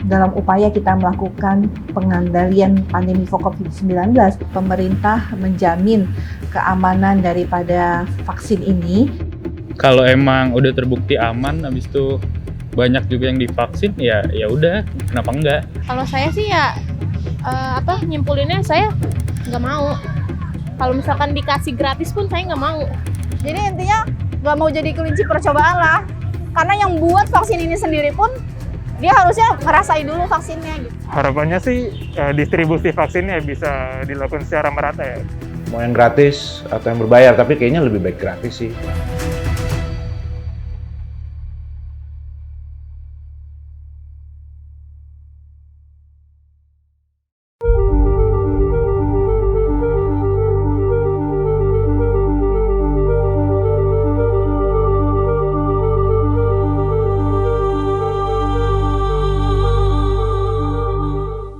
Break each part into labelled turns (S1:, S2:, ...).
S1: Dalam upaya kita melakukan pengendalian pandemi COVID-19, pemerintah menjamin keamanan daripada vaksin ini.
S2: Kalau emang udah terbukti aman, habis itu banyak juga yang divaksin, ya udah, kenapa enggak?
S3: Kalau saya sih ya nyimpulinnya saya nggak mau. Kalau misalkan dikasih gratis pun saya nggak mau.
S4: Jadi intinya nggak mau jadi kelinci percobaan lah. Karena yang buat vaksin ini sendiri pun dia harusnya ngerasain dulu vaksinnya gitu.
S5: Harapannya sih distribusi vaksinnya bisa dilakukan secara merata ya.
S6: Mau yang gratis atau yang berbayar, tapi kayaknya lebih baik gratis sih.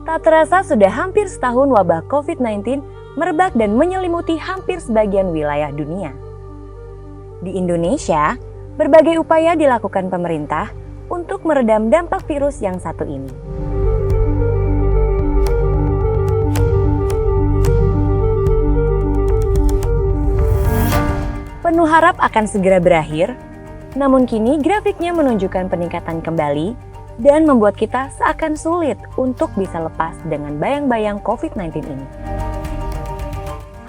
S7: Tak terasa sudah hampir setahun wabah COVID-19 merebak dan menyelimuti hampir sebagian wilayah dunia. Di Indonesia, berbagai upaya dilakukan pemerintah untuk meredam dampak virus yang satu ini. Penuh harap akan segera berakhir, namun kini grafiknya menunjukkan peningkatan kembali dan membuat kita seakan sulit untuk bisa lepas dengan bayang-bayang COVID-19 ini.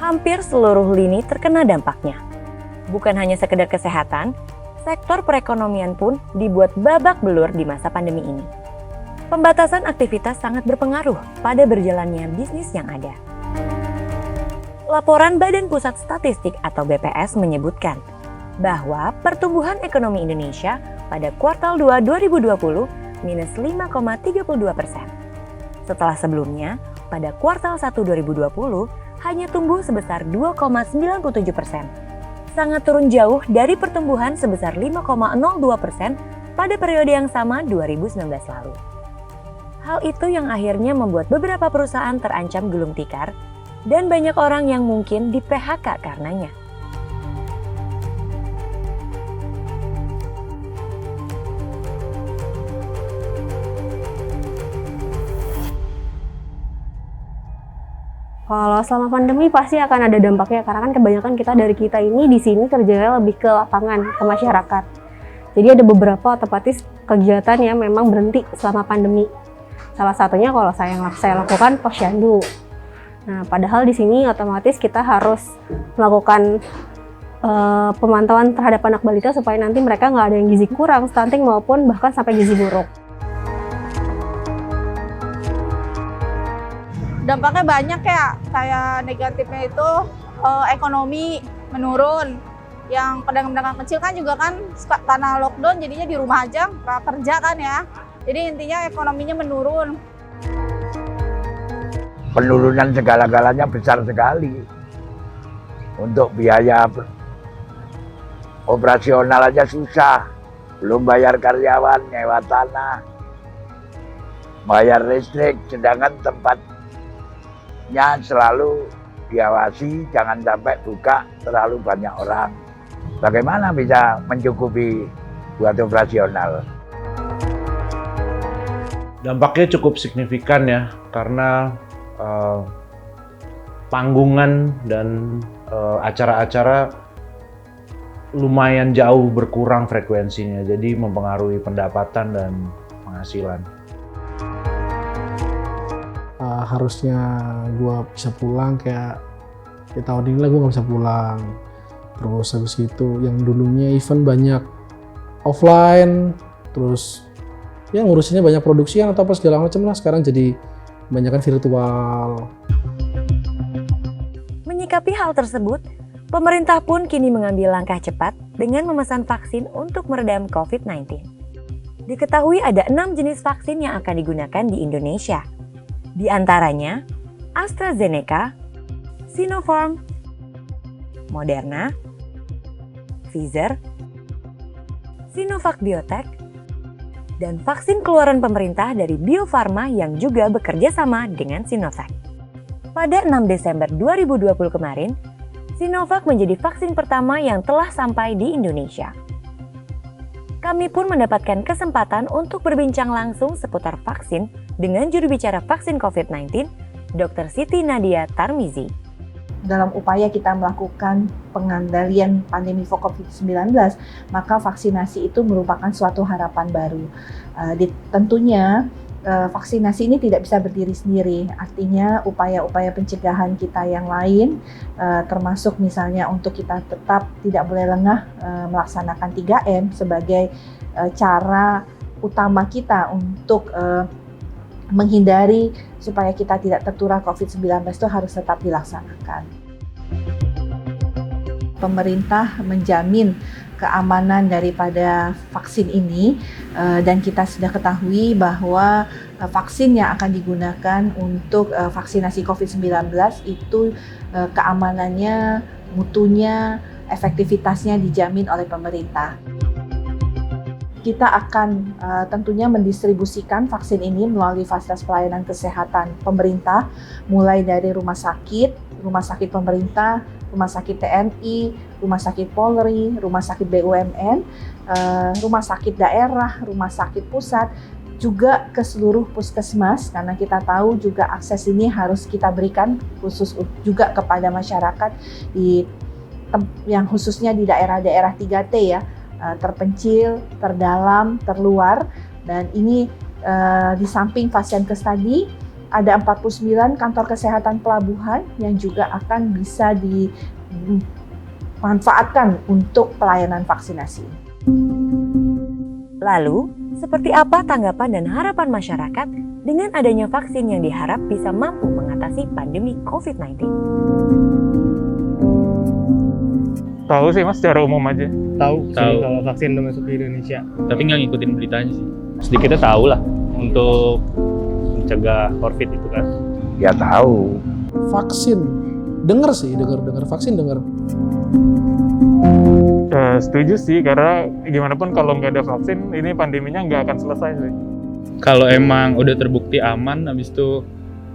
S7: Hampir seluruh lini terkena dampaknya. Bukan hanya sekedar kesehatan, sektor perekonomian pun dibuat babak belur di masa pandemi ini. Pembatasan aktivitas sangat berpengaruh pada berjalannya bisnis yang ada. Laporan Badan Pusat Statistik atau BPS menyebutkan bahwa pertumbuhan ekonomi Indonesia pada kuartal 2 2020 minus 5,32%. Setelah sebelumnya, pada kuartal 1 2020 hanya tumbuh sebesar 2,97%. Sangat turun jauh dari pertumbuhan sebesar 5,02% pada periode yang sama 2019 lalu. Hal itu yang akhirnya membuat beberapa perusahaan terancam gulung tikar dan banyak orang yang mungkin di-PHK karenanya.
S4: Kalau selama pandemi pasti akan ada dampaknya karena kan kebanyakan kita ini di sini kerjanya lebih ke lapangan, ke masyarakat. Jadi ada beberapa otomatis kegiatan yang memang berhenti selama pandemi. Salah satunya kalau saya lakukan posyandu. Nah, padahal di sini otomatis kita harus melakukan pemantauan terhadap anak balita supaya nanti mereka nggak ada yang gizi kurang, stunting maupun bahkan sampai gizi buruk. Dampaknya banyak ya, kayak negatifnya itu ekonomi menurun. Yang pedagang-pedagang kecil kan juga kan karena lockdown jadinya di rumah aja nggak kerja kan ya. Jadi intinya ekonominya menurun.
S8: Penurunan segala-galanya besar sekali. Untuk biaya operasional aja susah. Belum bayar karyawan, nyewa tanah, bayar listrik, sedangkan tempatnya selalu diawasi, jangan sampai buka terlalu banyak orang. Bagaimana bisa mencukupi buat operasional?
S6: Dampaknya cukup signifikan ya, karena panggungan dan acara-acara lumayan jauh berkurang frekuensinya, jadi mempengaruhi pendapatan dan penghasilan.
S9: Harusnya gue bisa pulang kayak tahun ini lah gue nggak bisa pulang. Terus habis itu yang dulunya event banyak offline, terus ya ngurusinnya banyak produksian atau apa segala macam lah, sekarang jadi kebanyakan virtual.
S7: Menyikapi hal tersebut, pemerintah pun kini mengambil langkah cepat dengan memesan vaksin untuk meredam COVID-19. Diketahui ada 6 jenis vaksin yang akan digunakan di Indonesia. Di antaranya AstraZeneca, Sinopharm, Moderna, Pfizer, Sinovac Biotech, dan vaksin keluaran pemerintah dari Bio Farma yang juga bekerja sama dengan Sinovac. Pada 6 Desember 2020 kemarin, Sinovac menjadi vaksin pertama yang telah sampai di Indonesia. kami pun mendapatkan kesempatan untuk berbincang langsung seputar vaksin dengan juru bicara vaksin COVID-19, Dr. Siti Nadia Tarmizi.
S1: Dalam upaya kita melakukan pengendalian pandemi COVID-19, maka vaksinasi itu merupakan suatu harapan baru. Tentunya vaksinasi ini tidak bisa berdiri sendiri, artinya upaya-upaya pencegahan kita yang lain, termasuk misalnya untuk kita tetap tidak boleh lengah melaksanakan 3M sebagai cara utama kita untuk menghindari supaya kita tidak tertular COVID-19 itu harus tetap dilaksanakan. Pemerintah menjamin keamanan daripada vaksin ini dan kita sudah ketahui bahwa vaksin yang akan digunakan untuk vaksinasi COVID-19 itu keamanannya, mutunya, efektivitasnya dijamin oleh pemerintah. Kita akan tentunya mendistribusikan vaksin ini melalui fasilitas pelayanan kesehatan pemerintah, mulai dari rumah sakit pemerintah, rumah sakit TNI, rumah sakit Polri, rumah sakit BUMN, rumah sakit daerah, rumah sakit pusat, juga ke seluruh puskesmas, karena kita tahu juga akses ini harus kita berikan khusus juga kepada masyarakat yang khususnya di daerah-daerah 3T ya, terpencil, terdalam, terluar, dan ini di samping Fasiankes tadi ada 49 kantor kesehatan pelabuhan yang juga akan bisa dimanfaatkan untuk pelayanan vaksinasi.
S7: Lalu, seperti apa tanggapan dan harapan masyarakat dengan adanya vaksin yang diharap bisa mampu mengatasi pandemi COVID-19?
S5: Tahu sih Mas, secara umum aja.
S10: Tahu kalau vaksin udah masuk ke Indonesia.
S2: Tapi nggak ngikutin beritanya sih.
S10: Sedikitnya tahu lah untuk mencegah COVID itu kan.
S8: Ya tahu.
S9: Vaksin, dengar vaksin dengar.
S5: Setuju sih, karena gimana pun kalau nggak ada vaksin, ini pandeminya nggak akan selesai sih.
S2: Kalau emang udah terbukti aman, habis itu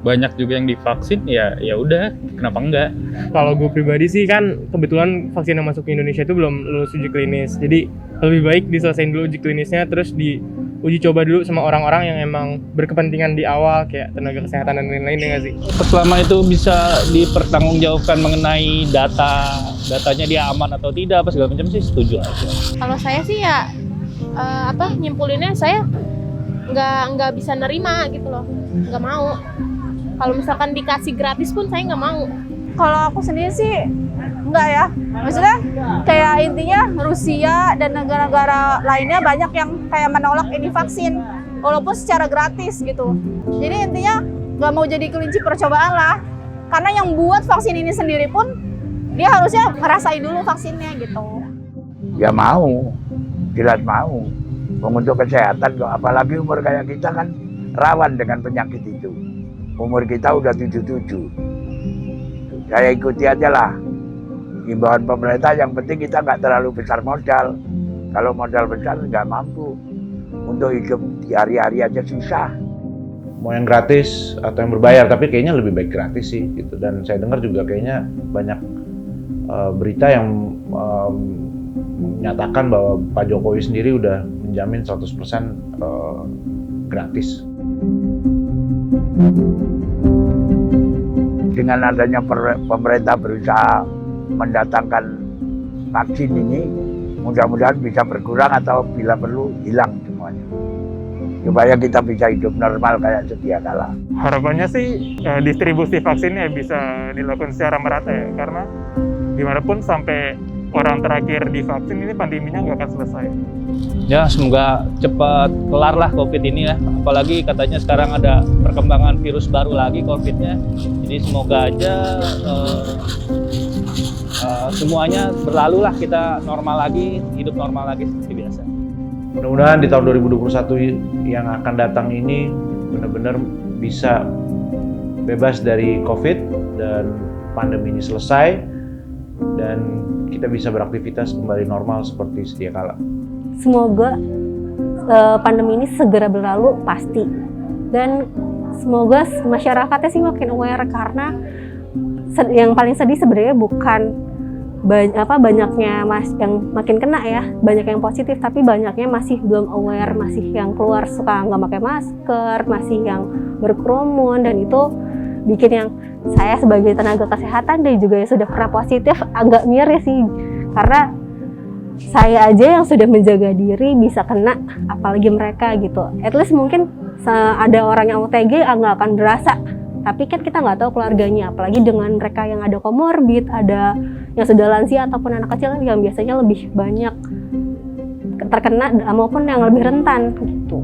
S2: banyak juga yang divaksin, ya udah, kenapa enggak?
S10: Kalau gue pribadi sih kan kebetulan vaksin yang masuk ke Indonesia itu belum lulus uji klinis. Jadi lebih baik diselesain dulu uji klinisnya, terus diuji coba dulu sama orang-orang yang emang berkepentingan di awal, kayak tenaga kesehatan dan lain-lain, ya nggak sih?
S11: Selama itu bisa dipertanggungjawabkan mengenai datanya dia aman atau tidak, apa segala macam sih setuju aja.
S3: Kalau saya sih ya nyimpulinnya saya nggak bisa nerima gitu loh, nggak mau. Kalau misalkan dikasih gratis pun saya nggak mau.
S12: Kalau aku sendiri sih enggak ya. Maksudnya kayak intinya Rusia dan negara-negara lainnya banyak yang kayak menolak ini vaksin walaupun secara gratis gitu. Jadi intinya nggak mau jadi kelinci percobaan lah. Karena yang buat vaksin ini sendiri pun dia harusnya ngerasain dulu vaksinnya gitu.
S8: Ya mau, jelas mau. Untuk kesehatan kok, apalagi umur kayak kita kan rawan dengan penyakit itu. Umur kita udah 77. Saya ikuti aja lah himbauan pemerintah, yang penting kita nggak terlalu besar modal. Kalau modal besar nggak mampu. Untuk hidup di hari-hari aja susah.
S6: Mau yang gratis atau yang berbayar, tapi kayaknya lebih baik gratis sih gitu. Dan saya dengar juga kayaknya banyak berita yang menyatakan bahwa Pak Jokowi sendiri udah menjamin 100% gratis.
S8: Dengan adanya pemerintah berusaha mendatangkan vaksin ini, mudah-mudahan bisa berkurang atau bila perlu hilang semuanya. Supaya kita bisa hidup normal kayak sedia kala.
S5: Harapannya sih distribusi vaksinnya bisa dilakukan secara merata ya, karena gimana pun sampai orang terakhir divaksin ini pandeminya nggak akan selesai.
S11: Ya semoga cepat kelar lah COVID ini ya. Apalagi katanya sekarang ada perkembangan virus baru lagi COVID-nya. Jadi semoga aja semuanya berlalu lah, kita normal lagi, hidup normal lagi seperti biasa.
S6: Mudah-mudahan di tahun 2021 yang akan datang ini benar-benar bisa bebas dari COVID dan pandemi ini selesai dan kita bisa beraktivitas kembali normal seperti sedia kala.
S4: Semoga pandemi ini segera berlalu pasti, dan semoga masyarakatnya sih makin aware, karena yang paling sedih sebenarnya bukan banyaknya yang makin kena ya, banyak yang positif tapi banyaknya masih belum aware, masih yang keluar suka nggak pakai masker, masih yang berkerumun, dan itu bikin yang saya sebagai tenaga kesehatan dan juga yang sudah pernah positif agak miris sih, karena saya aja yang sudah menjaga diri bisa kena, apalagi mereka gitu. At least mungkin ada orang yang OTG nggak akan berasa, tapi kan kita nggak tahu keluarganya, apalagi dengan mereka yang ada komorbid, ada yang sudah lansia ataupun anak kecil yang biasanya lebih banyak terkena maupun yang lebih rentan gitu.